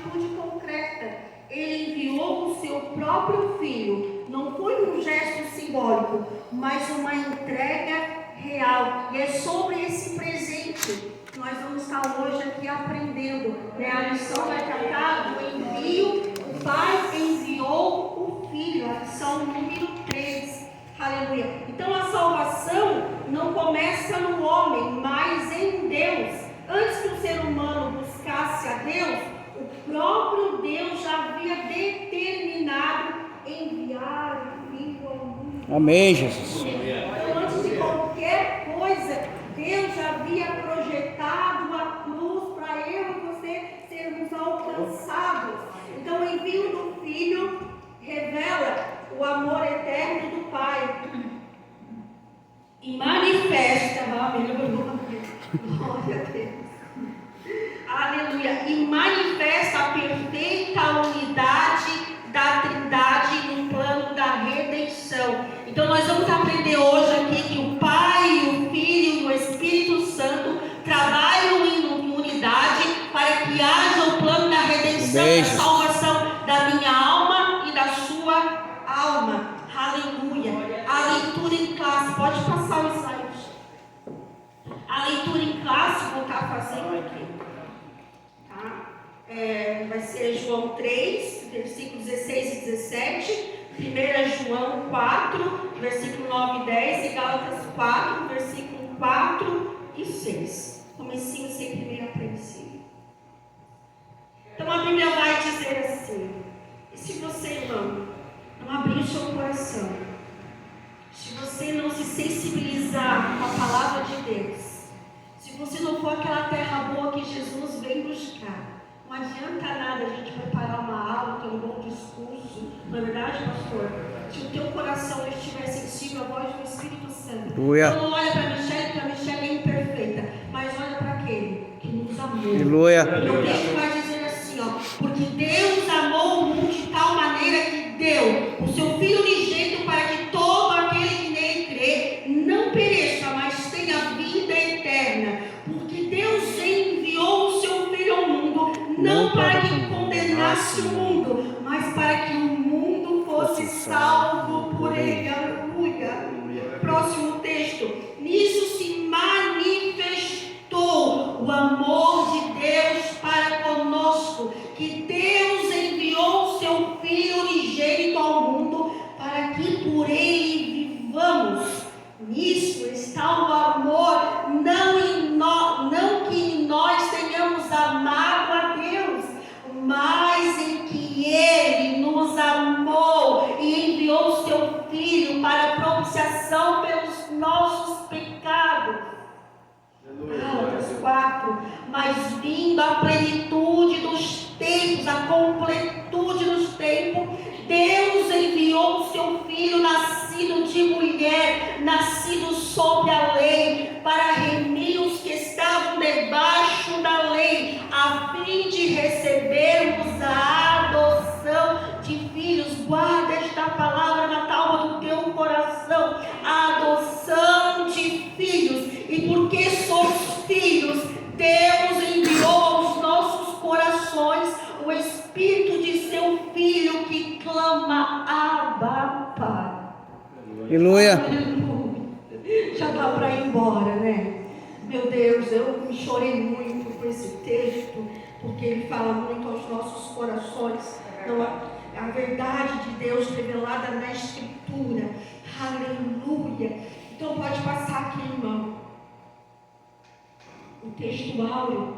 atitude concreta. Ele enviou o seu próprio filho. Não foi um gesto simbólico, mas uma entrega real. E é sobre esse presente que nós vamos estar hoje aqui aprendendo. A lição vai tratar do envio. O Pai enviou o Filho. A lição número 3. Aleluia. Então a salvação não começa no homem, mas em Deus. Antes que o ser humano buscasse a Deus, o próprio Deus já havia determinado enviar o Filho ao mundo. Amém, Jesus. Então, antes de qualquer coisa, Deus já havia projetado a cruz para eu e você sermos alcançados. Então, o envio do Filho revela o amor eterno do Pai e manifesta, glória a Deus, aleluia, e manifesta a perfeita unidade da Trindade no plano da redenção. Então nós vamos aprender hoje aqui que o Pai, o Filho e o Espírito Santo trabalham em unidade para que haja o plano da redenção, da salvação da minha alma e da sua alma. Aleluia. A leitura em classe, pode passar o slide. A leitura em classe, vou estar fazendo aqui. Tá? Vai ser João 3, versículos 16 e 17. 1 João 4, versículo 9 e 10. E Gálatas 4, versículo 4 e 6. Comecinho sempre meio apreensivo. Então a Bíblia vai dizer assim: e se você, irmão, não abrir o seu coração, se você não se sensibilizar com a palavra de Deus, se você não for aquela terra boa que Jesus vem buscar, não adianta nada a gente preparar uma aula, ter um bom discurso, não é verdade, pastor? Se o teu coração estiver sensível à voz do Espírito Santo, então não olha para Michele, porque a Michele é imperfeita, mas olha para aquele que nos amou. Aleluia. E o texto vai dizer assim, porque Deus amou o mundo de tal maneira que deu o seu Filho unigênito para que todo aquele que nele crê não pereça, mas tenha vida eterna. Porque Deus enviou o seu Filho ao mundo, não para que condenasse o mundo, mas para que o mundo fosse salvo por ele. Aleluia. Próximo texto. Nisso se manifestou o amor de Deus para conosco, que Deus enviou o seu Filho unigênito ao mundo para que por ele vivamos. Nisso está o amor, não que em nós tenhamos amado a Deus, mas em que Ele nos amou e enviou o seu Filho para a propiciação pelos nossos pecados. Gálatas 4. Mas vindo a plenitude dos tempos, a completude dos tempos, Deus enviou o seu Filho, nascido de mulher, nascido sob a lei, para remir os que estavam debaixo da lei, a fim de recebermos a adoção de filhos. Guarda esta palavra na tábua do teu coração, a adoção de filhos. E porque somos filhos, Deus enviou aos nossos corações o Espírito de seu Filho que clama: Abba, Pai. Aleluia. Já dá para ir embora, né? Meu Deus, eu me chorei muito com esse texto, porque ele fala muito aos nossos corações. Então, a verdade de Deus revelada na Escritura. Aleluia. Então pode passar aqui, irmão. O texto áureo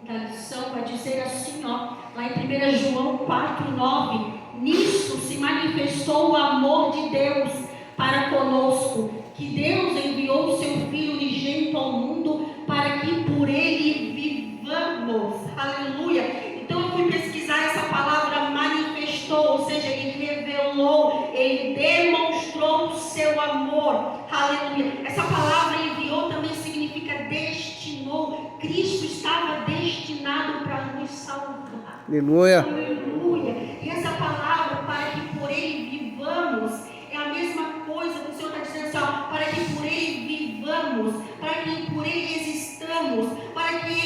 da lição vai dizer assim, lá em 1 João 4, 9. Nisso se manifestou o amor de Deus para conosco, que Deus enviou o seu Filho unigênito ao mundo para que por ele vivamos. Aleluia. Então eu fui pesquisar essa palavra manifestou, ou seja, ele revelou, ele demonstrou o seu amor. Aleluia. Essa palavra enviou também significa destinou. Cristo estava destinado para nos salvar. Aleluia. Aleluia. E essa palavra, para que por ele vivamos, é a mesma coisa que o Senhor está dizendo assim, para que por ele vivamos, para que por ele existamos, para que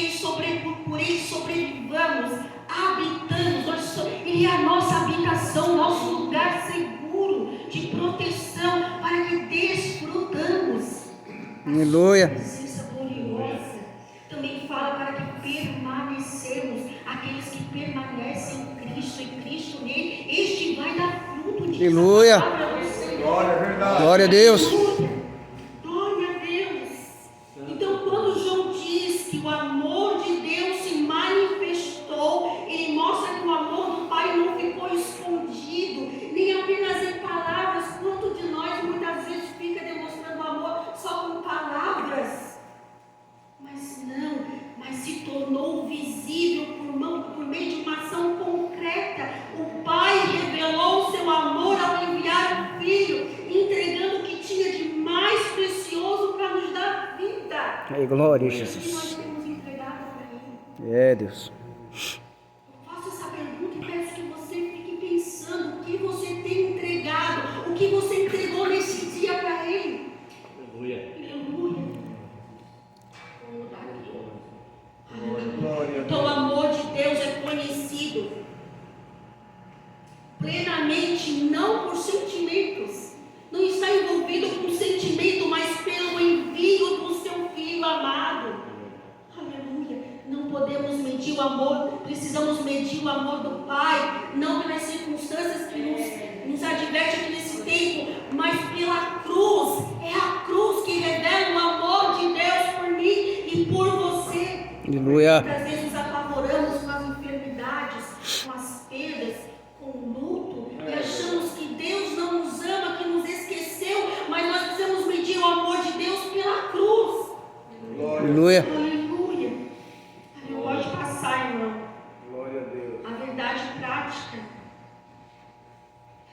por ele sobrevivamos, habitando Ele é a nossa habitação, nosso lugar seguro de proteção, para que desfrutamos Aleluia. a sua presença gloriosa. Também fala para que permanecemos, aqueles que permanecem em Cristo, e Cristo nele, este vai dar fruto de Aleluia. Glória, verdade. Glória a Deus. Glória a Deus. Então, quando João diz que o amor de Deus se manifestou, ele mostra que o amor do Pai não ficou escondido, nem apenas em palavras. Quanto de nós muitas vezes fica demonstrando amor só com palavras? Mas não, mas se tornou visível por meio de uma ação concreta. O Pai revelou o seu amor ao enviar o Filho, entregando o que tinha de mais precioso para nos dar vida. Ei, glória a E nós Jesus. temos entregado para Ele. É, Deus. Eu faço essa pergunta e peço que você fique pensando o que você tem entregado, o que você entregou nesse dia para Ele. Aleluia. Aleluia. Vamos mudar aqui. Aleluia. Glória. Então o amor de Deus é conhecido plenamente, não por sentimentos. Não está envolvido com sentimento, mas pelo envio do seu Filho amado. Aleluia. Não podemos medir o amor, precisamos medir o amor do Pai, não pelas circunstâncias que nos adverte aqui nesse tempo, mas pela cruz. É a cruz que revela o amor de Deus por mim e por você. Aleluia. Muitas vezes nos apavoramos com as enfermidades, com as perdas, com o luto, e achamos que Deus não nos ama, que nos esqueceu, mas nós precisamos medir o amor de Deus pela cruz. Glória. Aleluia. Aleluia. Pode passar, irmão. Glória a Deus. A verdade prática.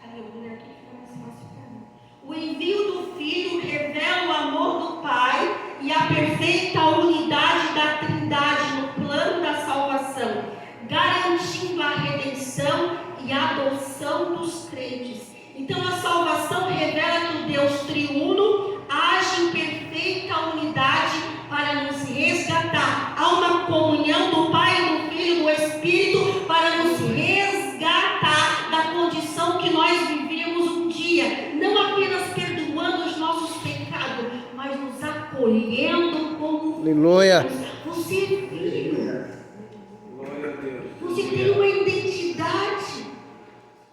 Aleluia. Aqui fica mais fácil para mim. O envio do Filho revela o amor do Pai e a perfeita unidade da Trindade no plano da salvação, garantindo a redenção e a adoção dos crentes. Então a salvação revela que o Deus triuno age em perfeita unidade para nos resgatar. Há uma comunhão do Pai, do Filho e do Espírito para nos resgatar da condição que nós vivíamos um dia, não apenas perdoando os nossos pecados, mas nos acolhendo como Aleluia. filhos. Você é filho. Glória a Deus. Você tem uma identidade.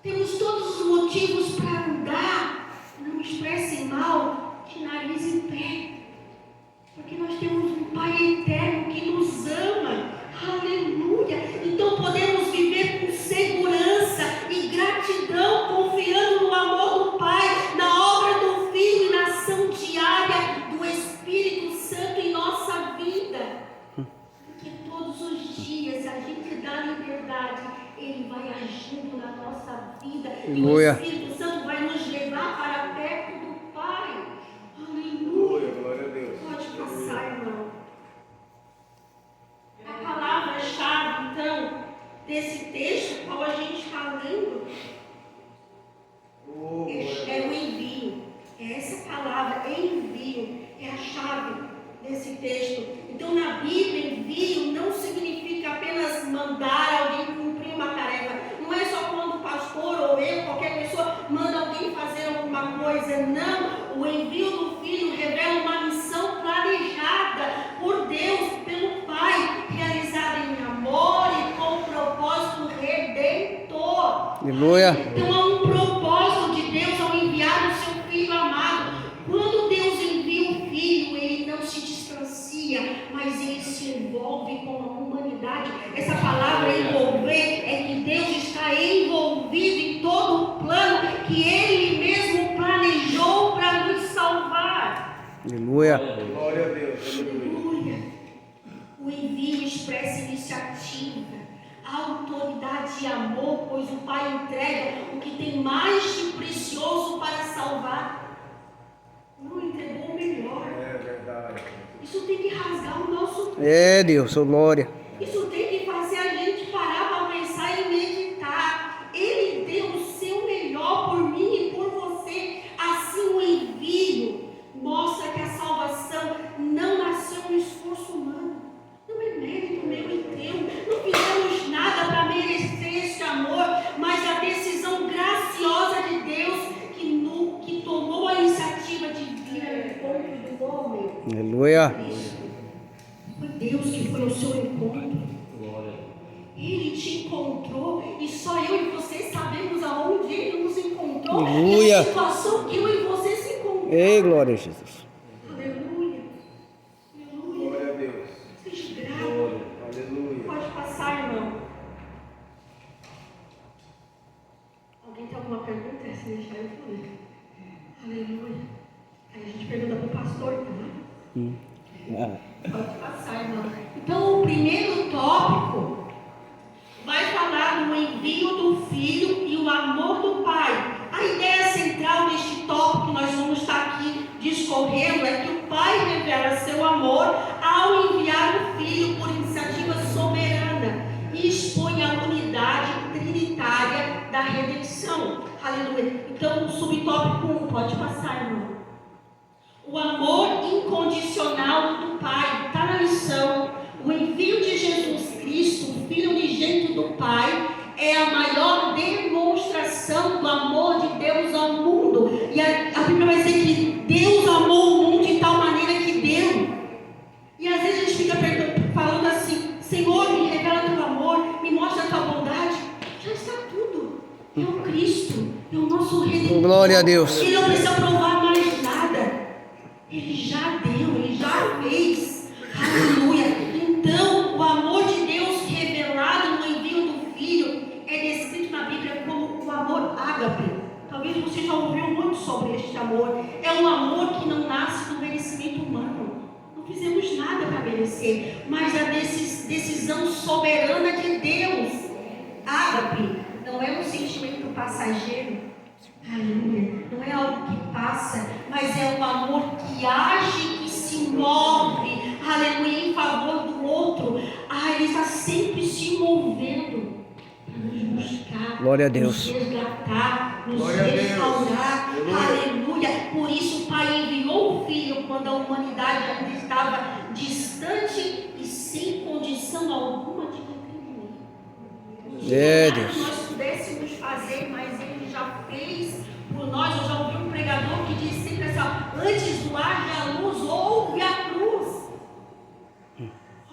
Temos todos os motivos para andar. Não expresse mal de nariz em pé. Porque nós temos um Pai eterno que nos ama. Aleluia. Então podemos viver com segurança e gratidão, confiando no amor do Pai, na obra do Filho e na ação diária do Espírito Santo em nossa vida. Porque todos os dias a gente dá liberdade, Ele vai agindo na nossa vida. Aleluia. E o Espírito Santo vai nos levar para perto do Pai. Glória, Aleluia. glória a Deus. Pode passar, irmão. A palavra-chave, então, desse texto, qual a gente está lendo, Oh, é o envio. É essa palavra, envio, é a chave desse texto. Então, na Bíblia, envio não significa apenas mandar alguém cumprir uma tarefa. Não é só quando o pastor ou eu, qualquer pessoa, manda alguém fazer alguma coisa. Não. O envio do Filho revela uma missão planejada por Deus, pelo Pai, realizada em amor e com propósito redentor. Aleluia. Então há um propósito de Deus ao enviar o seu Filho amado. Quando Deus envia o Filho, Ele não se distancia, mas Ele se envolve com a humanidade. Essa palavra envolver é que Deus está envolvido em todo o plano que Ele mesmo planejou para nos salvar. Aleluia. glória a Deus. Aleluia. Aleluia. O envio expressa iniciativa, autoridade e amor, pois o Pai entrega o que tem mais de precioso para salvar. Não entregou o melhor. É verdade. Isso tem que rasgar o nosso. É, Deus. Sou glória. Isso tem que fazer a gente parar para pensar e meditar. Ele deu o seu melhor por mim e por você. Assim o envio mostra que a salvação não nasceu no esforço humano. Não é mérito meu e teu. Não fizemos nada para merecer esse amor, mas Aleluia. e a situação que eu e você se encontram. Ei, glória a Jesus. Aleluia. Aleluia. Glória a Deus. Seja grato. Glória. Aleluia. Pode passar, irmão. Alguém tem alguma pergunta? Se deixar eu falei. Aleluia. Aí a gente pergunta para o pastor, tá? Pode passar, irmão. Então, o primeiro tópico vai falar do envio do Filho e o amor do Pai. A ideia central deste tópico que nós vamos estar aqui discorrendo é que o Pai revela seu amor ao enviar o Filho por iniciativa soberana e expõe a unidade trinitária da redenção. Aleluia. Então, o subtópico 1, pode passar, irmão. O amor incondicional do Pai, está na lição. O envio de Jesus Cristo, o Filho unigênito do Pai, é a maior demonstração do amor de Deus ao mundo. E a Bíblia vai dizer que Deus amou o mundo de tal maneira que deu. E às vezes a gente fica falando assim: Senhor, me revela teu amor, me mostra a tua bondade. Já está tudo. É o Cristo, é o nosso Redentor. Glória a Deus. Ele não precisa provar mais nada. Ele já deu, ele já fez. Aleluia. Então, o amor de Deus revelado no envio do Filho é descrito na Bíblia como o amor ágape. Talvez você já ouviu muito sobre este amor. É um amor que não nasce do merecimento humano. Não fizemos nada para merecer, mas a decisão soberana de Deus. Ágape não é um sentimento passageiro. Aleluia. Não é algo que passa, mas é um amor que age, que se move, aleluia, em favor do outro. Ele está sempre se movendo para nos buscar, Glória a Deus. nos resgatar, nos Glória a Deus. restaurar. Aleluia. Aleluia. Por isso o Pai enviou o Filho quando a humanidade ainda estava distante e sem condição alguma de retribuir. É, Nada que Deus. nós pudéssemos fazer, mas Ele já fez por nós. Eu já ouvi um pregador que diz sempre assim: antes do haja luz, houve a cruz.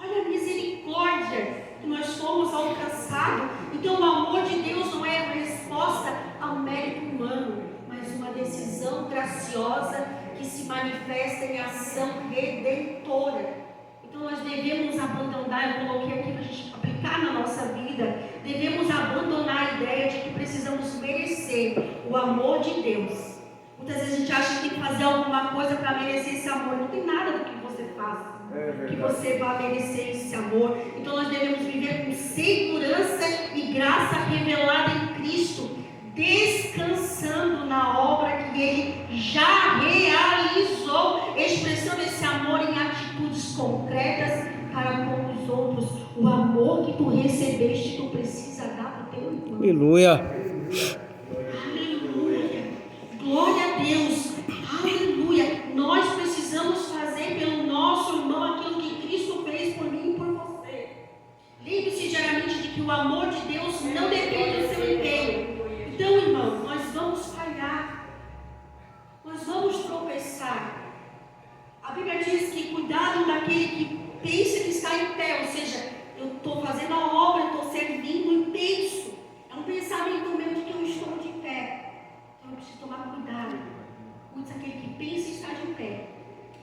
Olha a misericórdia que nós fomos alcançados. Então o amor de Deus não é a resposta ao mérito humano, mas uma decisão graciosa que se manifesta em ação redentora. Então nós devemos abandonar, eu coloquei aqui para a gente aplicar na nossa vida, devemos abandonar a ideia de que precisamos merecer o amor de Deus. Muitas vezes a gente acha que tem que fazer alguma coisa para merecer esse amor. Não tem nada do que você faça que você vá merecer esse amor. Então nós devemos viver com segurança e graça revelada em Cristo, descansando na obra que Ele já realizou, expressando esse amor em atitudes concretas para com os outros. O amor que tu recebeste, tu precisa dar para o teu irmão. Aleluia. Aleluia. Glória a Deus. Aleluia. Nós precisamos fazer pelo nosso irmão aquilo que Cristo fez por mim e por você. Lembre-se diariamente de que o amor de Deus não depende do seu empenho. Então, irmão, nós vamos falhar. Nós vamos tropeçar. A Bíblia diz que cuidado daquele que pensa que está em pé. Ou seja, eu estou fazendo a obra, eu estou servindo e penso. É um pensamento meu de que eu estou de pé. Então eu preciso tomar cuidado. Cuide daquele que pensa e está de pé.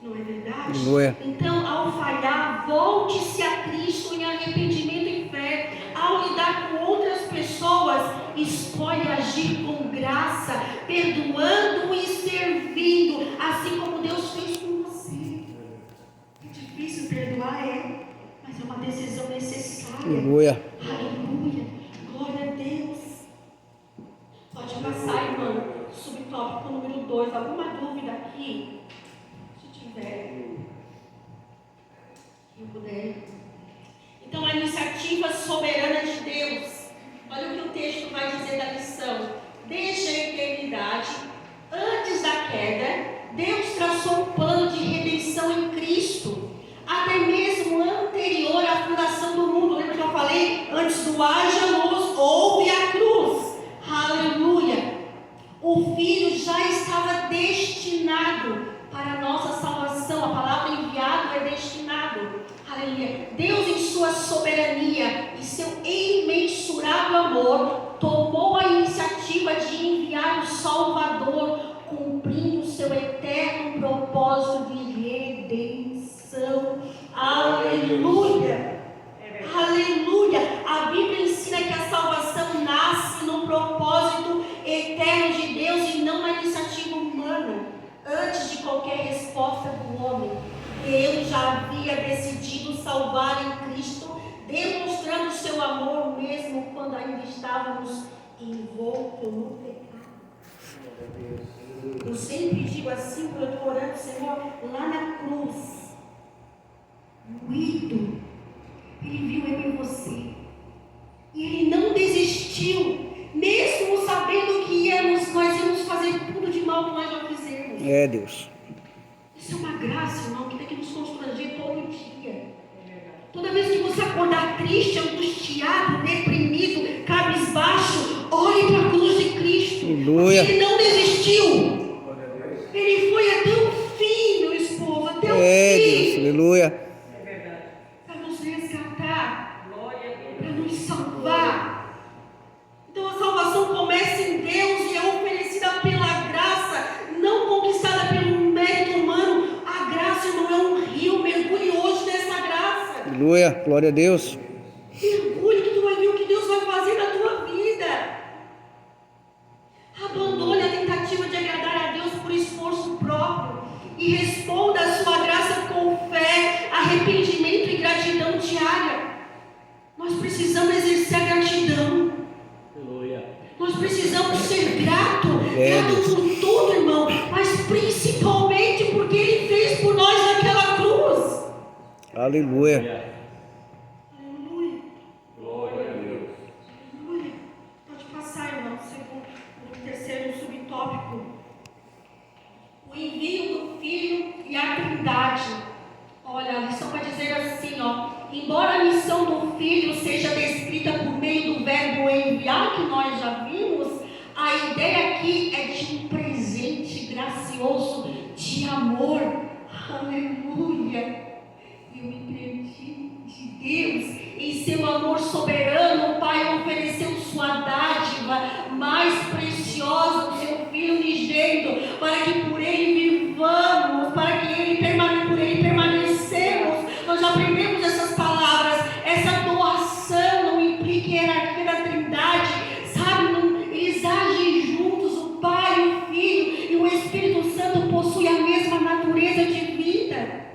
Não é verdade? Aleluia. Então, ao falhar, volte-se a Cristo em arrependimento e fé. Ao lidar com outras pessoas, escolhe agir com graça, perdoando e servindo, assim como Deus fez com você. É difícil perdoar, mas é uma decisão necessária. Aleluia. Aleluia. Glória a Deus. Pode passar, irmão. Subtópico número 2. Alguma dúvida aqui? Se tiver. Se eu puder. Então, a iniciativa soberana de Deus. Olha o que o texto vai dizer da lição. Desde a eternidade, antes da queda, Deus traçou um plano de redenção em Cristo. Até mesmo anterior à fundação do mundo. Lembra que eu falei? Antes do haja luz, houve a cruz. Aleluia. O Filho já estava destinado para a nossa salvação. A palavra enviado é destinado. Aleluia. Deus, em sua soberania e seu imensurável amor, tomou a iniciativa de de enviar o Salvador, cumprindo o seu eterno propósito de redenção. Aleluia! Aleluia! A Bíblia ensina que a salvação nasce no propósito eterno de Deus e não na iniciativa humana. Antes de qualquer resposta do homem, Deus já havia decidido salvar em Cristo, demonstrando o seu amor mesmo quando ainda estávamos envoltos no pecado. Eu sempre digo assim, quando eu estou orando, Senhor, lá na cruz, moído, Ele viu eu e você. E Ele não desistiu, mesmo sabendo que nós íamos fazer tudo de mal que nós já fizemos. É, Deus. Isso é uma graça, irmão, que tem que nos constranger todo dia. Toda vez que você acordar triste, angustiado, deprimido, cabisbaixo, olhe para a cruz de Cristo. Aleluia. Ele não desistiu. Ele foi até o fim, meu esposo, até o É, fim. Deus. Aleluia. Para nos resgatar, para nos salvar. Então a salvação começa em Deus e é oferecida pela graça, não conquistada pelo mérito humano. A graça não é um rio, mergulhe hoje nessa graça. Aleluia. Glória a Deus. Mergulhe que tu vai ver o que Deus vai fazer na tua vida. Abandone a tentativa de agradar a Deus por esforço próprio e responda a sua graça com fé, arrependimento e gratidão diária. Nós precisamos exercer a gratidão. Nós precisamos ser grato por tudo, irmão, mas principalmente porque Ele fez por nós naquela cruz. Aleluia. Aleluia. Aleluia. Pode passar, irmão, o terceiro subtópico. O envio do Filho e a Trindade. Olha, a lição vai dizer assim, embora a missão do Filho seja descrita por meio do verbo enviar, que nós já vimos, a ideia aqui é de um presente gracioso de amor. Aleluia! Eu me perdi de Deus. Em seu amor soberano, o Pai ofereceu sua dádiva mais preciosa, o seu Filho unigênito, para que por Ele vivamos, para que por Ele permanecemos. Nós já aprendemos essas palavras. Essa doação não implica hierarquia da Trindade, sabe? Eles agem juntos, o Pai, o Filho e o Espírito Santo possuem a mesma natureza de vida.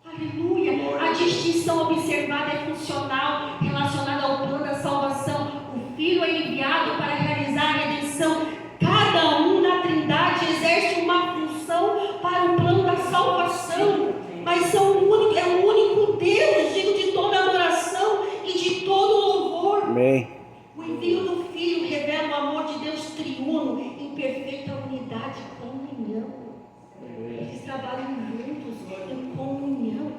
Aleluia! A distinção observada é funcional, relacionada ao plano da salvação. O Filho é enviado para realizar a redenção. Cada um na Trindade exerce uma função para o plano da salvação. Mas é o único Deus, digno de toda adoração e de todo louvor. Amém. O envio do Filho revela o amor de Deus triuno em perfeita unidade e comunhão. Eles trabalham juntos em comunhão.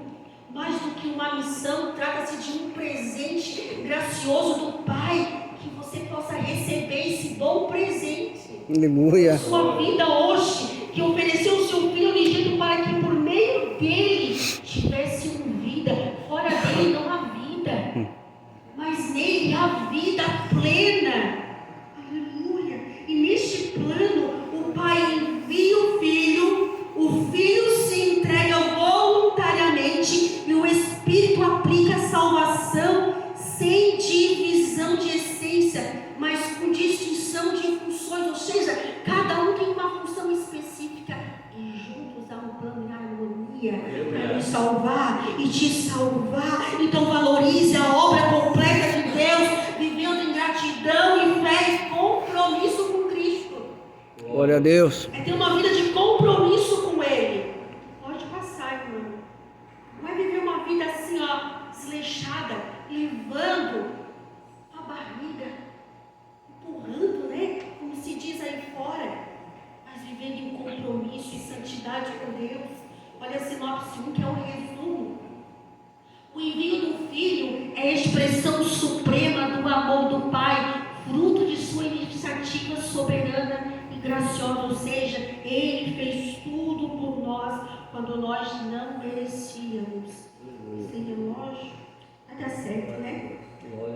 Mais do que uma missão, trata-se de um presente gracioso do Pai, que você possa receber esse bom presente. Aleluia. Sua vida hoje, que ofereceu o seu Filho unigênito para que por meio dele tivesse uma vida. Fora dele não há vida, mas nele há vida plena. Aleluia. E neste plano o Pai envia o Filho se entrega voluntariamente e o Espírito aplica a salvação sem divisão de essência, mas com distinção de funções, ou seja, cada um tem uma função específica e juntos há um plano em harmonia para nos salvar e te salvar. Então valorize a obra completa de Deus, vivendo em gratidão e fé e compromisso com Cristo. Glória a Deus. É ter uma vida de compromisso com Ele. Pode passar, irmão. Não é viver uma vida assim, desleixada, levando a barriga, empurrando, né? Como se diz aí fora. Mas vivendo em compromisso e santidade com Deus. Olha a sinopse 1, que é o resumo. O envio do Filho é a expressão suprema do amor do Pai, fruto de sua iniciativa soberana e graciosa, ou seja, Ele fez tudo por nós quando nós não merecíamos. Sem relógio, vai dar certo, né?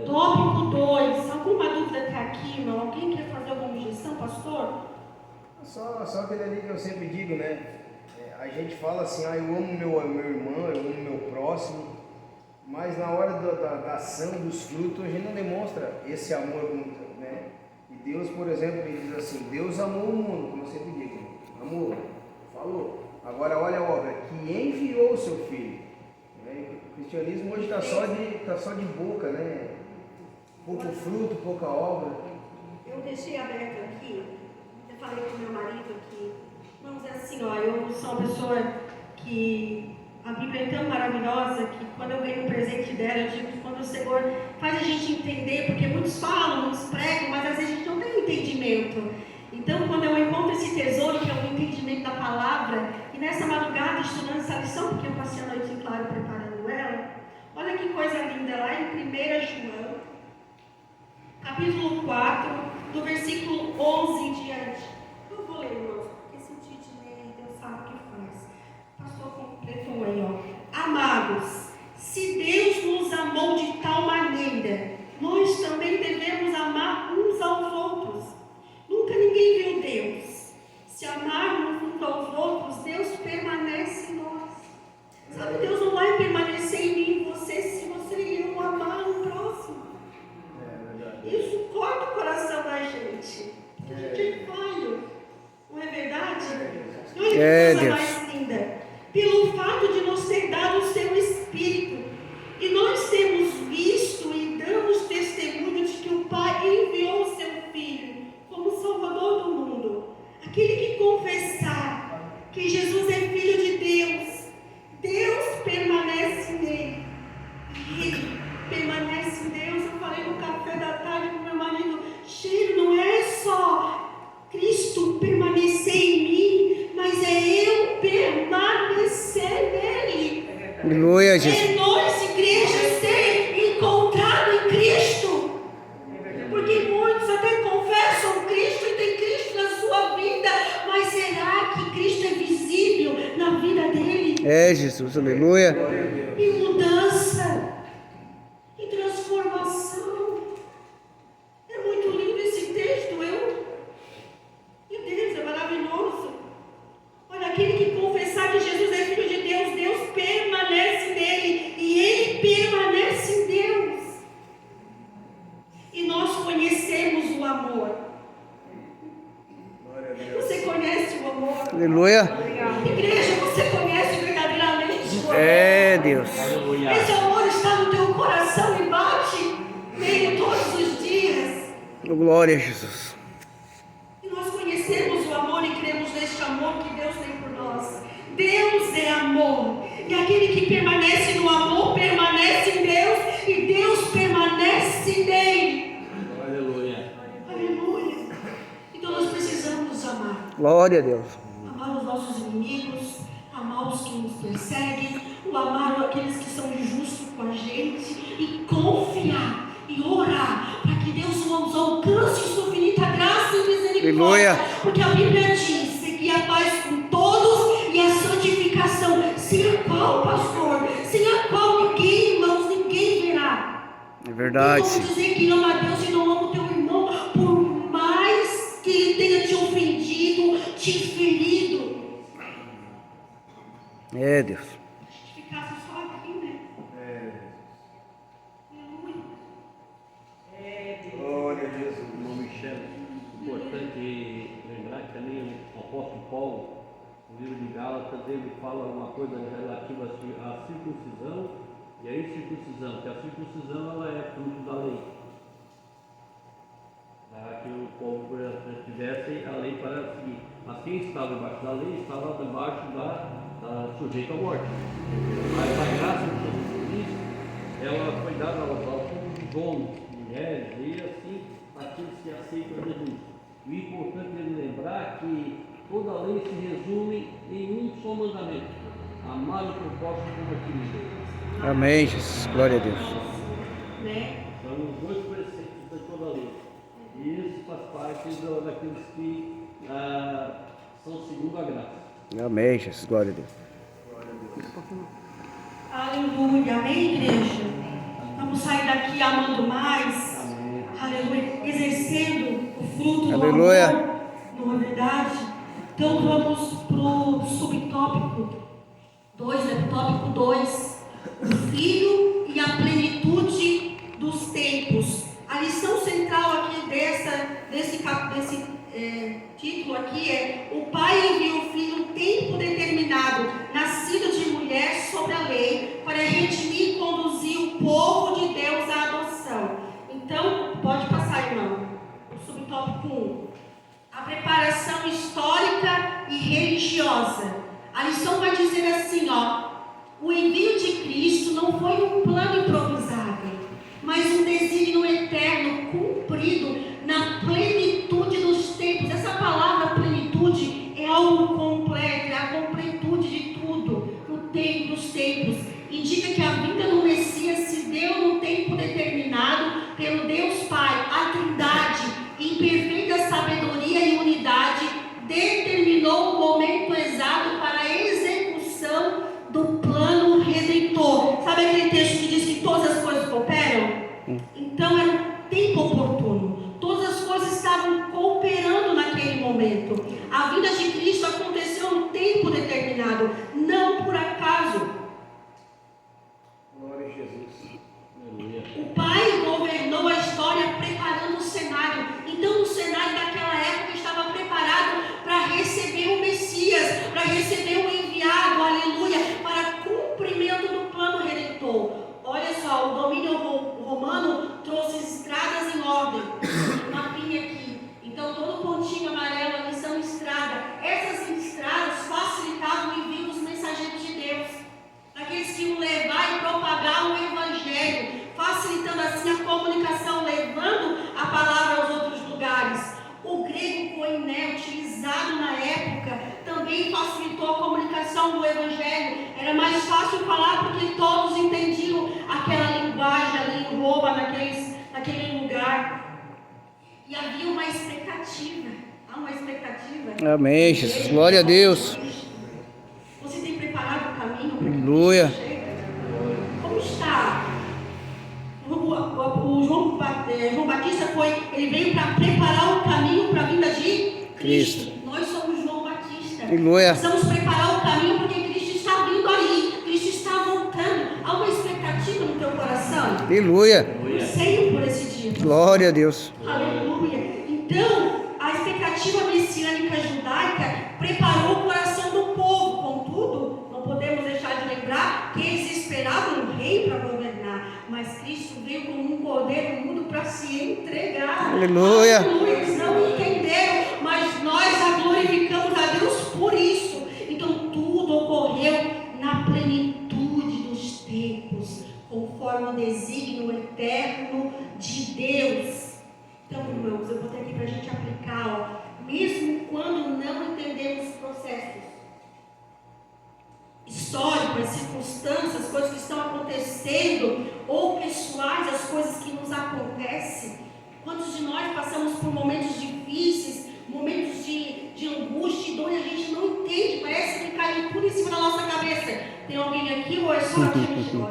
Tópico 2. Alguma dúvida até aqui, irmão? Alguém quer fazer alguma objeção? pastor? Só aquele ali que eu sempre digo, né? A gente fala assim, eu amo meu irmão, eu amo meu próximo, mas na hora da ação, dos frutos, a gente não demonstra esse amor, né? E Deus, por exemplo, ele diz assim, Deus amou o mundo, como eu sempre digo, amor, falou. Agora olha a obra, que enviou o seu filho. Né? O cristianismo hoje está só de boca, né? Pouco fruto, pouca obra. Eu deixei aberto aqui, eu falei com meu marido que, vamos dizer assim, eu sou uma pessoa que a Bíblia é tão maravilhosa que quando eu ganho um presente dela, eu digo que quando o Senhor faz a gente entender, porque muitos falam, muitos pregam, mas às vezes a gente não tem entendimento. Então, quando eu encontro esse tesouro, que é o entendimento da palavra, e nessa madrugada estudando essa lição, porque eu passei a noite em claro preparando ela, olha que coisa linda, lá em 1 João, capítulo 4, do versículo 11 em diante. Eu vou ler, irmãos, porque se o Tite ler, Deus sabe o que faz. O pastor completou aí, Amados, se Deus nos amou de tal maneira, nós também devemos amar uns aos outros. Nunca ninguém viu Deus. Se amarmos uns aos outros, Deus permanece em nós. Sabe, Deus não vai permanecer em mim e em você se você e eu amar o próximo. Isso corta o coração da gente. A gente é falho. Não é verdade? E olha que coisa mais linda. Pelo fato de nos ter dado o seu Espírito. E nós temos visto e damos testemunho de que o Pai enviou o seu Filho como Salvador do mundo. Aquele que confessar que Jesus é Filho de Deus, Deus permanece nele. E ele permanece em Deus. Eu falei no café da tarde com meu marido, cheiro, não é só Cristo permanecer em mim, mas é eu permanecer nele. Aleluia, Jesus. É nós, igreja, ser encontrado em Cristo. Porque muitos até confessam Cristo e tem Cristo na sua vida, mas será que Cristo é visível na vida dele? É, Jesus, aleluia. E mudança, e transformação. É muito lindo esse texto, Meu Deus, é maravilhoso. Olha, aquele que confessar que Jesus é Filho de Deus, Deus permanece nele e ele permanece em Deus. E nós conhecemos o amor. Você conhece o amor? Aleluia. Igreja, você conhece verdadeiramente o amor? É, Deus. Esse amor está no teu coração e bate nele todos os dias. Glória a Jesus. E nós conhecemos o amor e cremos neste amor que Deus tem por nós. Deus é amor. E aquele que permanece no amor, permanece em Deus. E Deus permanece nele. Aleluia. Aleluia. Então nós precisamos amar. Glória a Deus. Amar os nossos inimigos, amar os que nos perseguem, amar aqueles que são injustos com a gente e confiar e orar para que Deus nos alcance em sua infinita graça e misericórdia. Aleluia. Porque a Bíblia diz: seguir a paz com todos e a santificação, sem a qual, pastor, sem a qual ninguém, irmãos, ninguém verá. É verdade. Vamos dizer que ama a Deus e não ama o teu irmão, por mais que ele tenha te ofendido, te ferido. É, Deus. Ficasse só aqui, né? Aleluia. Glória a Jesus. Irmão Michel, importante lembrar que também o apóstolo Paulo, no livro de Gálatas, ele fala uma coisa relativa à circuncisão e à incircuncisão, que a circuncisão ela é fruto da lei. Para que o povo tivesse a lei para seguir. Mas quem estava debaixo da lei estava debaixo sujeito à morte. Mas a graça de Jesus Cristo, ela foi dada aos homens, mulheres, e assim, aqueles que aceitam Jesus. O importante é lembrar que toda a lei se resume em um só mandamento: amar o propósito como a ti mesmo. Amém, Jesus. Glória a Deus. Né? São os dois preceitos de toda a lei. E isso faz parte daqueles que são segundo a graça. Amém, Jesus. Glória a Deus. Aleluia. Amém, igreja? Vamos sair daqui amando mais. Aleluia. Exercendo o fruto do Aleluia. amor. verdade. Então vamos para o subtópico 2, tópico 2. O Filho e a plenitude dos tempos. A lição central aqui desse título aqui é: o Pai envia o Filho um tempo determinado, nascido de mulher sobre a lei, para redimir e conduzir o povo de Deus à adoção. Então, pode passar, irmão. O subtópico 1. A preparação histórica e religiosa. A lição vai dizer assim, ó: o envio de Cristo não foi um plano improvisado, mas um desígnio eterno cumprido na plenitude dos tempos. Essa palavra plenitude é algo completo, é a completude de tudo, no tempo dos tempos. Indica que a vinda do Messias se deu no tempo determinado pelo Deus Pai. A Trindade, em perfeita sabedoria e unidade, determinou o momento exato para a execução do plano redentor. Sabe aquele texto que diz que todas as coisas cooperam? Então era um tempo oportuno. Todas as coisas estavam cooperando naquele momento. A vinda de Cristo aconteceu no tempo determinado, não por acaso. Glória a Jesus. O Pai governou a história preparando o cenário. Então o cenário daquela época estava preparado para receber o Messias, para receber o enviado, aleluia, para cumprimento do plano redentor. Olha só, o domínio romano trouxe estradas em ordem. Uma pinha aqui. Então todo pontinho amarelo ali são estradas. Essas estradas facilitavam o envio dos mensageiros de Deus, aqueles que iam levar e propagar o Evangelho, facilitando assim a comunicação, levando a palavra aos outros lugares. O grego koiné, utilizado na época, também facilitou a comunicação do Evangelho. Era mais fácil falar porque todos entendiam aquela linguagem ali em Roma, naquele lugar. E havia uma expectativa. Há uma expectativa. Amém, Jesus. Glória a Deus. Você tem preparado o caminho para Aleluia. que Cristo chegue? Como está? O João Batista ele veio para preparar o caminho para a vinda de Cristo. Nós somos João Batista. Aleluia. Precisamos preparar o caminho porque Cristo está vindo aí. Cristo está voltando. Há uma expectativa no teu coração? Aleluia. Anseio por esse dia. Glória a Deus. Aleluia. Então, a expectativa messiânica judaica preparou o coração do povo. Contudo, não podemos deixar de lembrar que eles esperavam um rei para governar, mas Cristo veio como um cordeiro mudo para se entregar. Aleluia. Aleluia. Eles não entenderam, mas nós glorificamos a Deus por isso. Então, tudo ocorreu na plenitude dos tempos, conforme o desígnio eterno de Deus. Então, irmãos, eu botei aqui para a gente aplicar, mesmo quando não entendemos os processos históricos, as circunstâncias, as coisas que estão acontecendo, ou pessoais, as coisas que nos acontecem. Quantos de nós passamos por momentos difíceis, momentos de angústia e dor, e a gente não entende, parece que caiu tudo em cima da nossa cabeça. Tem alguém aqui ou é só a tia Michelle?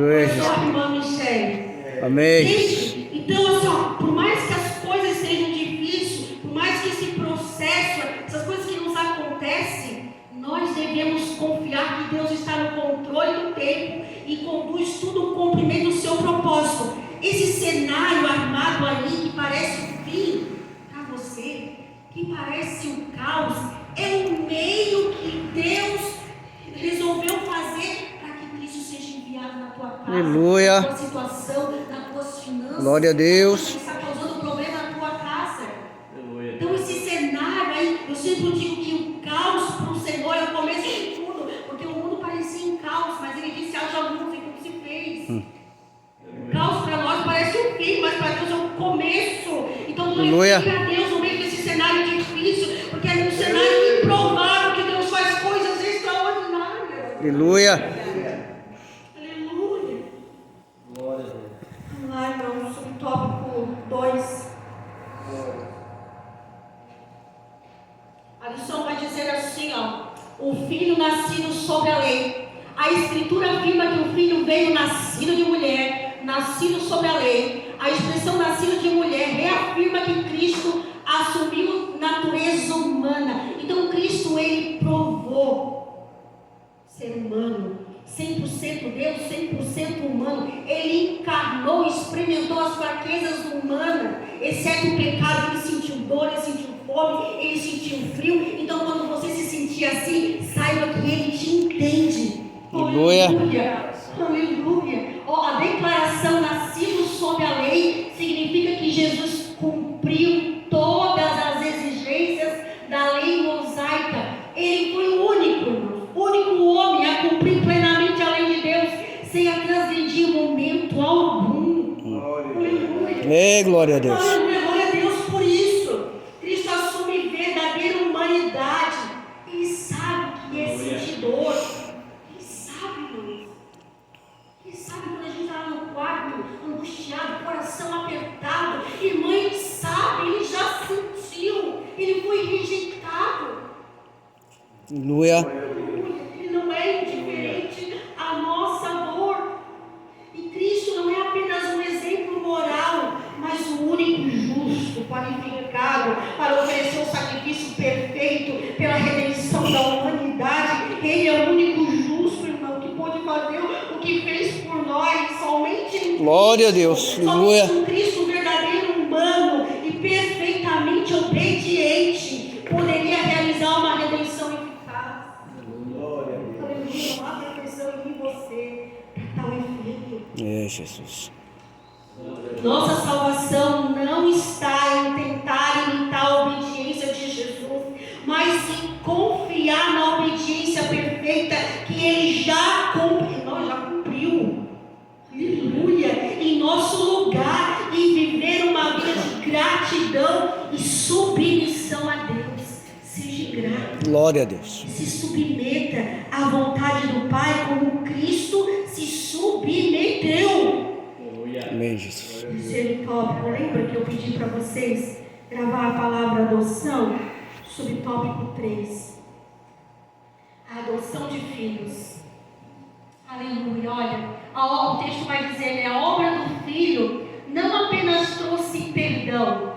Ou é só a irmã Michelle? Amém. Gente, então assim, ó, por mais que as coisas sejam difíceis, por mais que esse processo, essas coisas que nos acontecem, nós devemos confiar que Deus está no controle do tempo e conduz tudo ao cumprimento do seu propósito. Esse cenário armado ali que parece o fim para você, que parece um caos, é o meio que Deus resolveu fazer para que Cristo seja enviado na tua casa, Aleluia. na tua situação, nas tuas finanças. Glória a Deus. Está causando problema na tua casa. Aleluia. Então esse cenário aí, eu sempre digo que o caos para o Senhor é o começo de tudo, porque o mundo parecia um caos, mas ele disse haja luz e tudo se fez. O caos para nós parece um fim, mas para Deus é um começo. Então Aleluia. glorifique a Deus no meio desse cenário difícil, porque é um cenário improvável que Deus faz coisas extraordinárias. Aleluia. Aleluia. Glória a Deus. Vamos lá, irmão, subtópico 2. A lição vai dizer assim, ó: o filho nascido sob a lei. A escritura afirma que o filho veio nascido de mulher, nascido sob a lei. A expressão nascido de mulher reafirma que Cristo assumiu natureza humana. Então Cristo, ele provou ser humano, 100% Deus, 100% humano. Ele encarnou, experimentou as fraquezas humanas, exceto o pecado. Ele sentiu dor, ele sentiu fome, ele sentiu frio. Então quando você se sentir assim, saiba que ele te entende. Aleluia. Aleluia. A declaração nascido sob a lei significa que Jesus cumpriu todas as exigências da lei mosaica. Ele foi o único homem a cumprir plenamente a lei de Deus, sem a transgredir momento algum. É, glória a Deus. Aleluia, glória a Deus por isso. Cristo assume verdadeira humanidade. Ele sabe que é sentir dor. Ele sabe, irmãos. Ele sabe quando a gente está lá no quarto, angustiado, coração apertado. Irmã, ele sabe, ele já sentiu. Ele foi rejeitado. Aleluia. Ele não é indiferente à nossa dor. E Cristo não é apenas um exemplo moral, mas o único justo, qualificado para oferecer o sacrifício perfeito pela redenção da humanidade. Ele é o único justo, irmão, que pode fazer o que fez por nós, somente em Cristo. Glória a Deus. Aleluia. Somente um Cristo verdadeiro, humano e perfeitamente obediente poderia realizar uma redenção eficaz. Aleluia, não há perfeição em você para tal efeito. É, Jesus. Nossa salvação não está em tentar imitar a obediência de Jesus, mas em confiar na obediência perfeita que Ele já cumpriu. Nós já cumpriu. Aleluia! Em nosso lugar, e viver uma vida de gratidão e submissão a Deus. Seja grato. Glória a Deus. Se submeta à vontade do Pai como Cristo se submeteu. Amém, Jesus. Terceiro tópico, lembra que eu pedi para vocês gravar a palavra adoção? Subtópico 3. A adoção de filhos. Aleluia, olha, o texto vai dizer, né, a obra do filho não apenas trouxe perdão,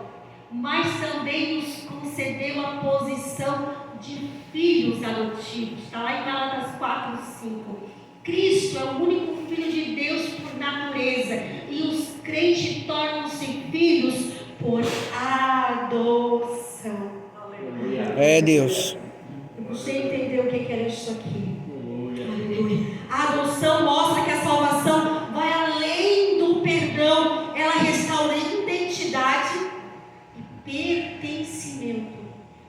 mas também nos concedeu a posição de filhos adotivos. Está lá em Gálatas 4:5. Cristo é o único Filho de Deus por natureza, e os crentes tornam-se filhos por adoção. É, Deus. Você entendeu o que era isso aqui? Aleluia. A adoção mostra que a salvação vai além do perdão. Ela restaura identidade e pertencimento.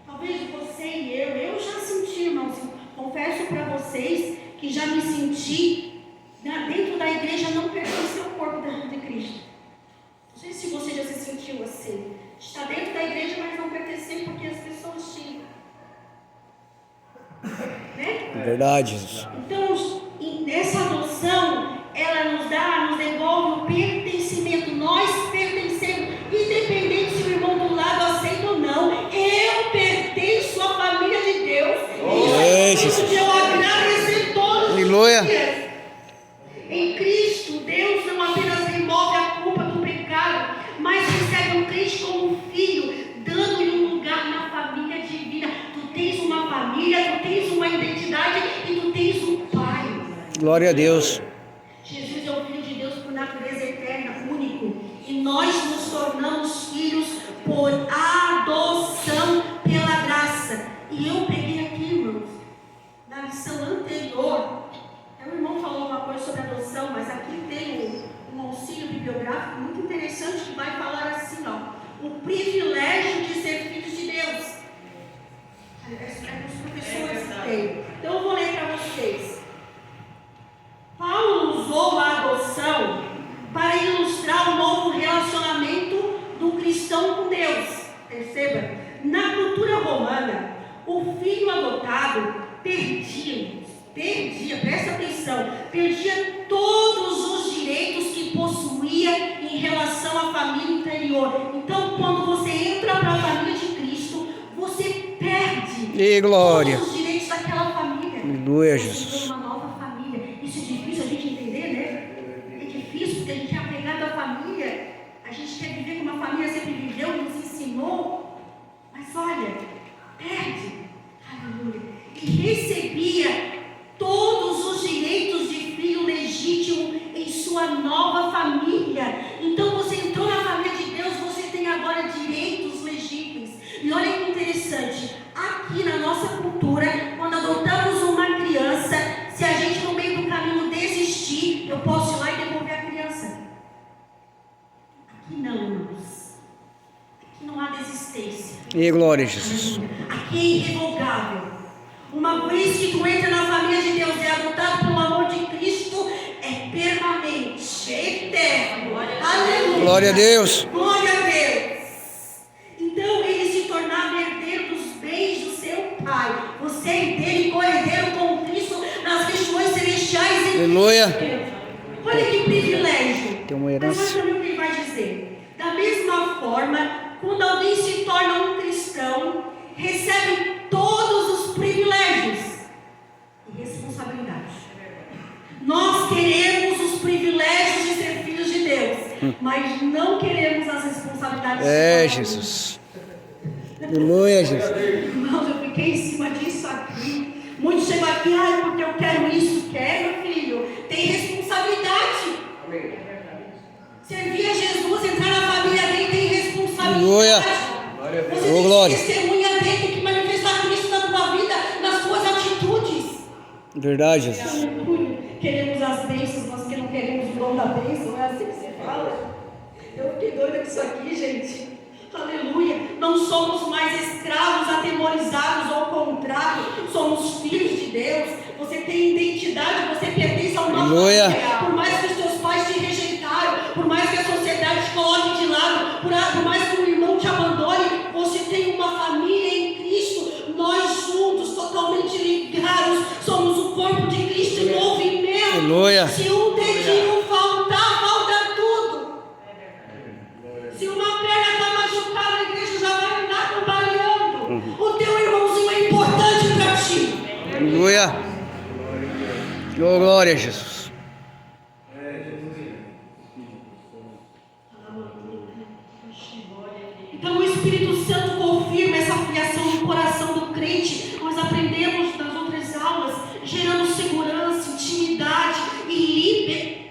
Talvez você e eu já senti, irmãos, confesso para vocês que já me senti dentro da igreja não pertencer ao corpo de Cristo. Não sei se você já se sentiu assim. Está dentro da igreja, mas não pertencer porque as pessoas tinham. Né? Verdade, Jesus. Então, essa adoção, ela nos devolve o pertencimento. Nós pertencemos, independente se o irmão do lado aceita ou não. Eu pertenço à família de Deus. É, Isso Jesus. de eu agradecer todos os Aleluia. dias. Em Cristo, Deus não apenas remove a culpa do pecado, mas recebe um crente como um filho, dando-lhe um lugar na família divina. Tu tens uma família, tu tens uma identidade e tu tens um pai. Glória a Deus. Jesus é o Filho de Deus por natureza eterna, único. E nós nos tornamos filhos por adoção pela graça. E eu peguei aqui, irmãos, na lição anterior, o irmão falou uma coisa sobre adoção, mas aqui tem um auxílio bibliográfico muito interessante que vai falar assim, ó, o privilégio de ser filhos de Deus. Os professores têm. Então eu vou ler para vocês. Paulo usou a adoção para ilustrar o novo relacionamento do cristão com Deus. Perceba, na cultura romana, o filho adotado perdia, presta atenção, perdia todos os direitos que possuía em relação à família interior. Então, quando você entra para a família de Cristo, você perde E glória. todos os direitos daquela família. Aleluia, Você Jesus. tem uma nova família. Isso é difícil a gente entender, né? É difícil porque a gente é apegado à família. A gente quer viver como a família sempre viveu, nos ensinou. Mas olha, existência. E glória a Jesus. Aqui é irrevogável. Uma vez que tu entra na família de Deus e é adotado pelo amor de Cristo, é permanente, é eterno. Aleluia. Glória a Deus. Glória a Deus. Então ele se tornava herdeiro dos bens do seu Pai. Você é herdeiro e co-herdeiro com Cristo nas regiões celestiais. Aleluia. Olha que privilégio. Tem uma Mas herança. olha também o que ele vai dizer. Da mesma forma, quando alguém se torna um cristão, recebe todos os privilégios e responsabilidades. Nós queremos os privilégios de ser filhos de Deus, mas não queremos as responsabilidades de É, cada um. Jesus. Aleluia, Jesus. Irmãos, eu fiquei em cima disso aqui. Muitos chegam aqui, porque eu quero isso, quero, filho. Tem responsabilidade. Servir a Jesus, entrar na família dele, tem responsabilidade. Aleluia. Você Ô, tem glória. que testemunha dele, tem que manifestar Cristo na tua vida, nas tuas atitudes. Verdade, Jesus. Aleluia. Queremos as bênçãos, nós que não queremos o dom da bênção, não é assim que você fala? Eu fiquei doida com isso aqui, gente. Aleluia. Não somos mais escravos, atemorizados, ao contrário, somos filhos de Deus. Você tem identidade, você pertence a uma Aleluia. família. Por mais que os teus pais te rejeitaram, por mais que a sociedade te coloque de lado, por mais que o irmão te abandone, você tem uma família em Cristo. Nós juntos, totalmente ligados, somos o corpo de Cristo em movimento. Aleluia. Se um dedinho faltar, falta tudo. Se uma perna está machucada, a igreja já vai andar trabalhando. O teu irmãozinho é importante para ti. Aleluia. Oh, glória a Jesus. Então o Espírito Santo confirma essa filiação no coração do crente. Nós aprendemos nas outras aulas, gerando segurança, intimidade e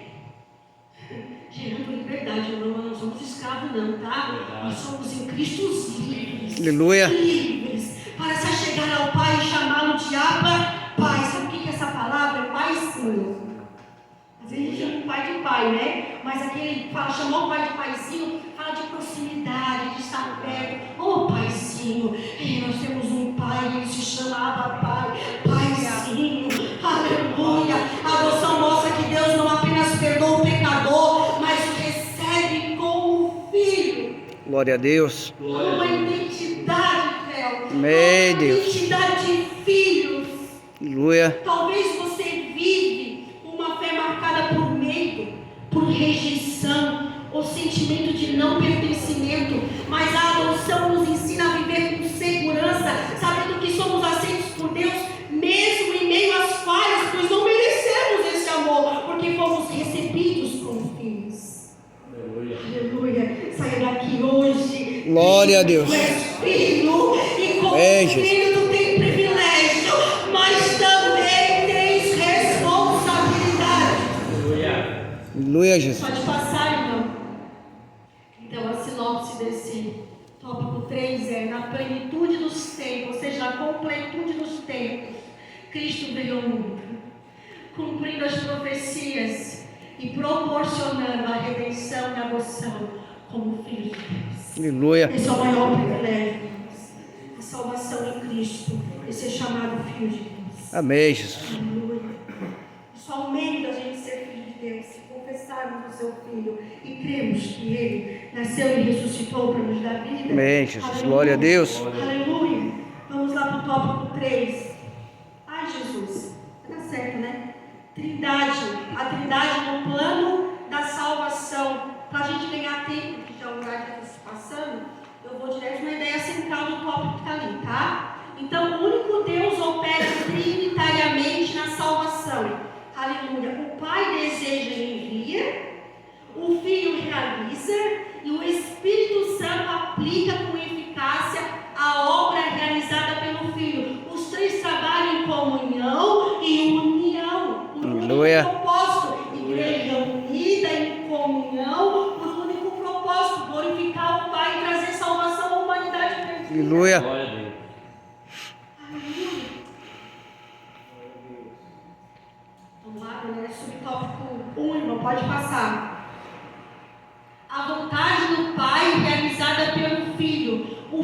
gerando liberdade. Não somos escravos não, tá? Nós somos em Cristo livres. Aleluia. Livres para se chegar ao Pai e chamá-lo de Abba, Pai. Sabe o que é essa palavra? Paizinho. Às vezes a gente chama o pai de pai, né? Mas aquele que fala, chamou o pai de paizinho, fala de proximidade, de estar perto. Ô paizinho, nós temos um pai, ele se chama Abba Pai, paizinho, aleluia. A adoção mostra que Deus não apenas perdoa o pecador, mas o recebe como filho. Glória a Deus. Uma identidade, Fel. Meu Deus. Identidade de filhos. Aleluia. Talvez você vive uma fé marcada por medo, por rejeição ou sentimento de não pertencimento, mas a adoção nos ensina a viver com segurança, sabendo que somos aceitos por Deus, mesmo em meio às falhas, pois não merecemos esse amor, porque fomos recebidos como filhos. Aleluia. Saia daqui hoje. Glória a Deus. Tu és filho, e como Jesus. filho tu tem privilégio, mas também tens responsabilidade. Aleluia, Jesus. Pode passar, irmão. Então, a sinopse desse tópico 3 é: na plenitude dos tempos, ou seja, na completude dos tempos, Cristo veio ao mundo, cumprindo as profecias e proporcionando a redenção e a adoção como filhos de Deus. Aleluia. Esse é o maior privilégio, irmãos. A salvação em Cristo e ser chamado filho de Deus. Amém, Jesus. Aleluia. Só o meio da gente ser filho de Deus, se confessarmos o seu Filho e cremos que Ele nasceu e ressuscitou para nos dar vida. Amém, Jesus. Aleluia. Glória a Deus. Aleluia. Vamos lá para o tópico 3. Ai, Jesus. Tá certo, né? Trindade. A trindade no plano da salvação. Para a gente ganhar tempo, que já o horário está se passando, eu vou direto na ideia central do tópico que está ali, tá? Então, o único Deus opera trinitariamente na salvação. Aleluia. O Pai deseja e envia, o Filho realiza e o Espírito Santo aplica com eficácia a obra realizada pelo Filho. Os três trabalham em comunhão e união. Por um Aleluia. único propósito. Igreja unida em comunhão por um único propósito: glorificar o Pai e trazer salvação à humanidade perdida. Aleluia. Glória a Deus. Aleluia. Vamos lá, galera, subtópico 1, irmão, pode passar. A vontade do Pai realizada pelo Filho. O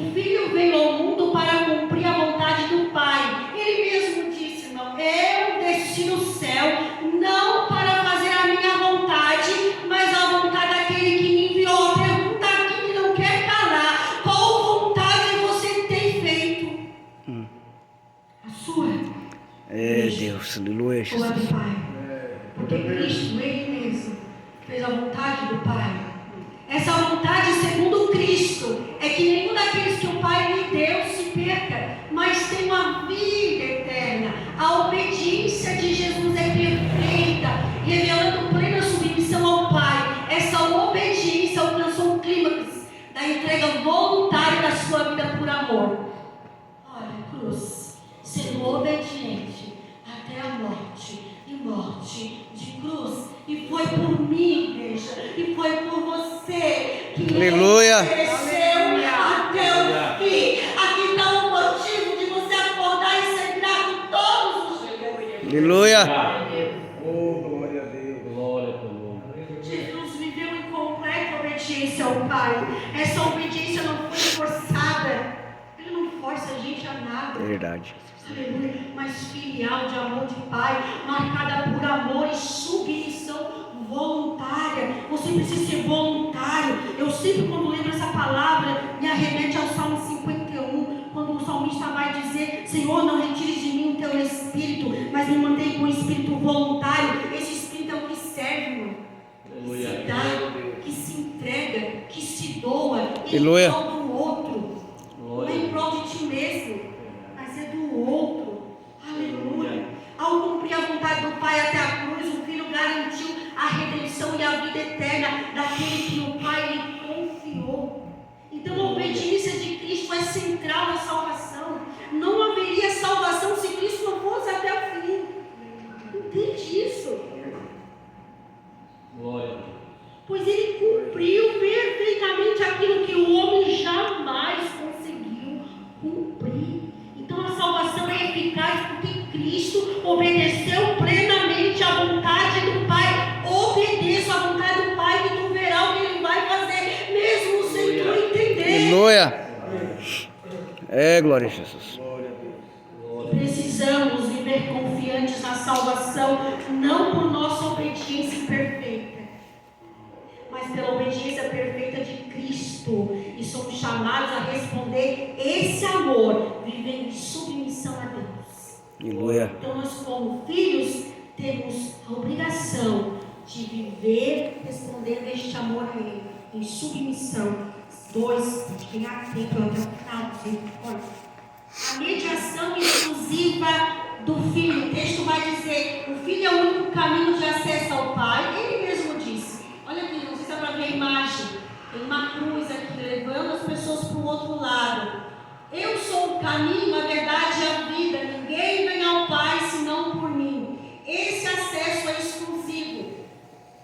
Aleluia, Ou é do Jesus. Pai? Porque Cristo, Ele mesmo, fez a vontade do Pai. Essa vontade, segundo Cristo, é que nenhum daqueles que o Pai lhe deu se perca, mas tem uma vida eterna. A obediência de Jesus é perfeita, revelando plena submissão ao Pai. Essa obediência alcançou o clímax da entrega voluntária da sua vida por amor. Olha, cruz, sendo obediente até a morte, e morte de cruz, e foi por mim, igreja, e foi por você que Aleluia. Ele até o fim. Aqui está o motivo de você acordar e ser grato todos os dias. Aleluia. Oh, glória a Deus. Glória a teu nome. Jesus viveu em completa obediência ao Pai. Essa obediência não foi forçada. Ele não força a gente a nada. Verdade. Aleluia. Mas filial de amor de Pai, marcada por amor e submissão voluntária. Você precisa ser voluntário. Eu sempre, quando lembro essa palavra, me arremete ao Salmo 51, quando o salmista vai dizer: Senhor, não retires de mim o teu espírito, mas me mantém com o espírito voluntário. Esse espírito é o que serve, irmão. Que se dá, que se entrega, que se doa em Aleluia. prol do outro. Não é em prol de ti mesmo, mas é do outro. Aleluia. Ao cumprir a vontade do Pai até a cruz, o Filho garantiu a redenção e a vida eterna daquele que o Pai lhe confiou. Então a obediência de Cristo é central na salvação. Não haveria salvação se Cristo não fosse até o fim. Entende isso? Glória a Deus. Pois Ele cumpriu perfeitamente aquilo que o homem jamais conseguiu cumprir. Então a salvação é eficaz porque Cristo obedeceu plenamente à vontade do Pai. Obedeça à vontade do Pai e tu verás o que Ele vai fazer, mesmo sem tu entender. Aleluia. É, glória a Jesus. Precisamos viver confiantes na salvação, não por nossa obediência imperfeita, mas pela obediência perfeita de Cristo. E somos chamados a responder esse amor, vivendo em submissão a Deus. Aleluia. Então nós, como filhos, temos a obrigação de viver respondendo este amor a Ele, em submissão. 2, quem há tempo até o final, olha, a mediação exclusiva do Filho. O texto vai dizer: o Filho é o único caminho de acesso ao Pai. Ele mesmo disse. Olha aqui, não sei se dá para ver a imagem. Tem uma cruz aqui, levando as pessoas para o outro lado. Eu sou o caminho, a verdade e a vida. Ninguém vem ao Pai senão por mim. Esse acesso é exclusivo,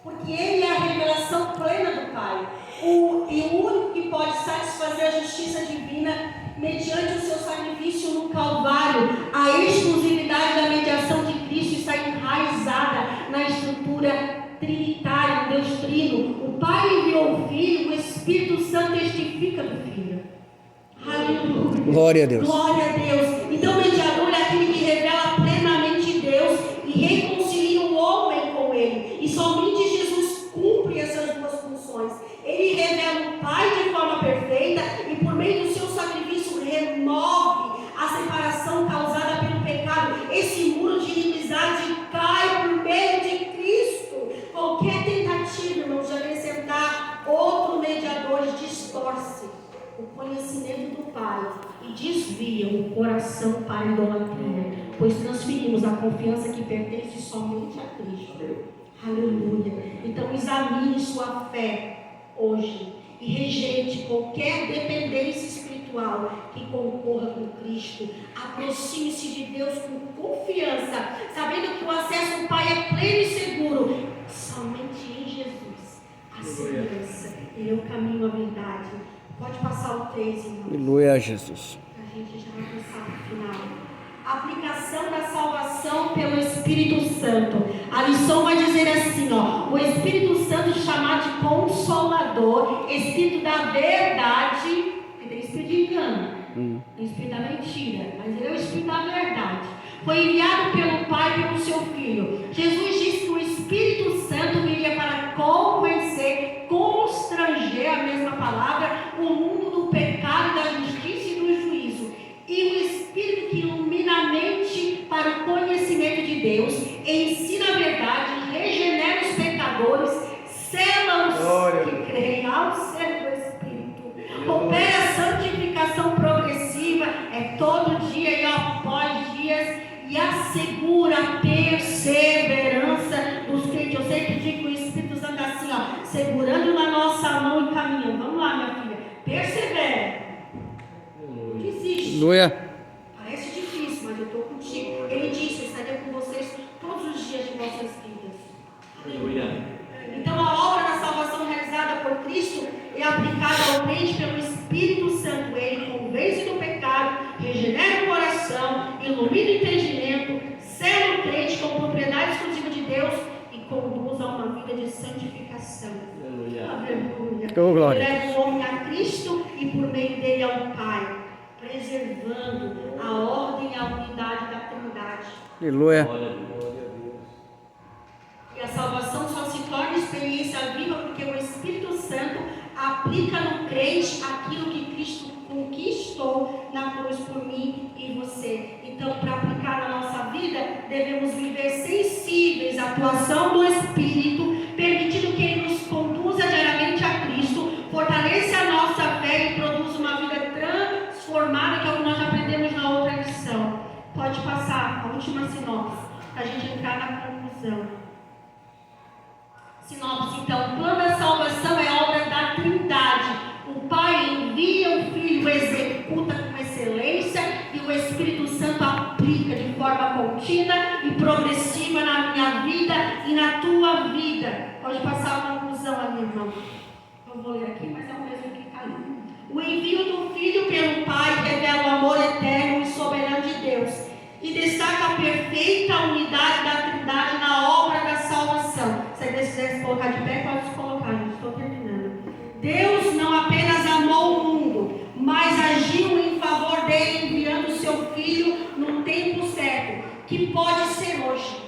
porque Ele é a revelação plena do Pai. E o único que pode satisfazer a justiça divina mediante o seu sacrifício no Calvário. A exclusividade da mediação de Cristo está enraizada na estrutura trinitária, no Deus Trino. O Pai enviou o Filho, o Espírito Santo testifica do Filho. Aleluia. Glória a Deus. Glória a Deus. Então, o mediador é aquele que revela plenamente Deus e reconcilia o homem com Ele. E somente Jesus cumpre essas duas funções. Ele revela o Pai de forma perfeita e, por meio do seu sacrifício, remove a separação causada pelo pecado. Esse muro de inimizade cai por meio de Cristo. Qualquer tentativa, irmãos, de acrescentar outro mediador distorce o conhecimento do Pai e desvia o coração para a idolatria, pois transferimos a confiança que pertence somente a Cristo. Aleluia. Então examine sua fé hoje e rejeite qualquer dependência espiritual que concorra com Cristo. Aproxime-se de Deus com confiança, sabendo que o acesso ao Pai é pleno e seguro somente em Jesus. A segurança, Ele é o caminho, a verdade. Pode passar o 3, irmão. Aleluia, Jesus. A gente já vai passar para o final. Aplicação da salvação pelo Espírito Santo. A lição vai dizer assim, ó: o Espírito Santo, chamado de Consolador, Espírito da verdade, que tem espírito de engano, tem espírito da mentira, mas ele é o Espírito da verdade. Foi enviado pelo Pai e pelo seu Filho. Jesus disse que o Espírito Santo viria para convencer, constranger, a mesma palavra, o mundo do pecado, da justiça e do juízo. E o Espírito que ilumina a mente para o conhecimento de Deus, ensina a verdade, regenera os pecadores, sela os que creem ao ser do Espírito. Opera a santificação progressiva, é todo dia e após dias, e assegura a perseverança dos crentes. Eu sempre digo que o Espírito Santo está assim, ó, segurando na nossa mão e caminhando. Vamos lá, minha filha, persevera. Não desiste. Aleluia. Parece difícil, mas eu estou contigo. Ele disse: eu estaria com vocês todos os dias de vossas vidas. Aleluia. Então a obra da salvação realizada por Cristo é aplicada ao crente pelo Espírito Santo. Ele convence do pecado, regenera o coração, ilumina o entendimento, sela o crente com propriedade exclusiva de Deus e conduz a uma vida de santificação. Aleluia. Aleluia. Oh, glória. Ele leva o homem a Cristo e por meio dele ao Pai, preservando a ordem e a unidade da Trindade. Aleluia. Glória a Deus. E a salvação só se torna experiência viva porque o Espírito Santo aplica no crente aquilo que Cristo conquistou na cruz por mim e você. Então, para aplicar na nossa vida, devemos viver sensíveis à atuação do Espírito, permitindo que Ele nos conduza diariamente a Cristo, fortaleça a nossa fé e produza uma vida transformada, que é o que nós já aprendemos na outra lição. Pode passar a última sinopse, para a gente entrar na conclusão. Sinopse, então, o plano da salvação é obra da Trindade. O Pai envia, o Filho executa com excelência e o Espírito Santo aplica de forma contínua e progressiva na minha vida e na tua vida. Pode passar a conclusão ali, irmão. Eu vou ler aqui, mas é o mesmo que está ali. O envio do Filho pelo Pai revela o amor eterno e soberano de Deus e destaca a perfeita unidade da Trindade na obra da salvação. Se você quiser se colocar de pé, pode se colocar, gente, estou terminando. Deus não apenas amou o mundo, mas agiu em favor dele, enviando o seu Filho no tempo certo, que pode ser hoje.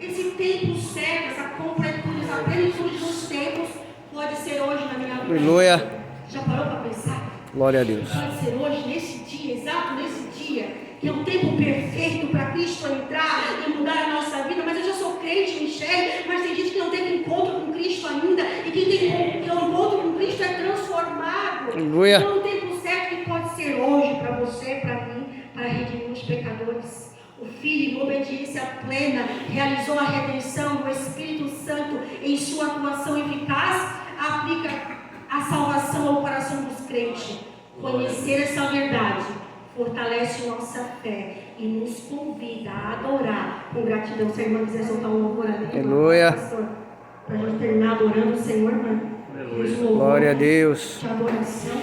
Esse tempo certo, essa completude, essa plenitude dos tempos, pode ser hoje na minha vida. Aleluia. Já parou para pensar? Glória a Deus. Pode ser hoje, nesse dia, exato nesse dia, que é um tempo perfeito para Cristo entrar e mudar a nossa vida. Mas eu já sou crente, Michele, mas tem gente que não teve encontro com Cristo ainda, e quem tem encontro com Cristo é transformado. Aleluia. Então, o tempo certo que pode ser hoje para você, para mim, para redimir os pecadores. O Filho, em obediência plena, realizou a redenção. O Espírito Santo, em sua atuação eficaz, aplica a salvação ao coração dos crentes. Conhecer essa verdade fortalece nossa fé e nos convida a adorar com gratidão. Se a irmã quiser soltar um louvor ali, Aleluia. para a gente terminar adorando o Senhor, irmã. Aleluia. Glória a Deus. De adoração.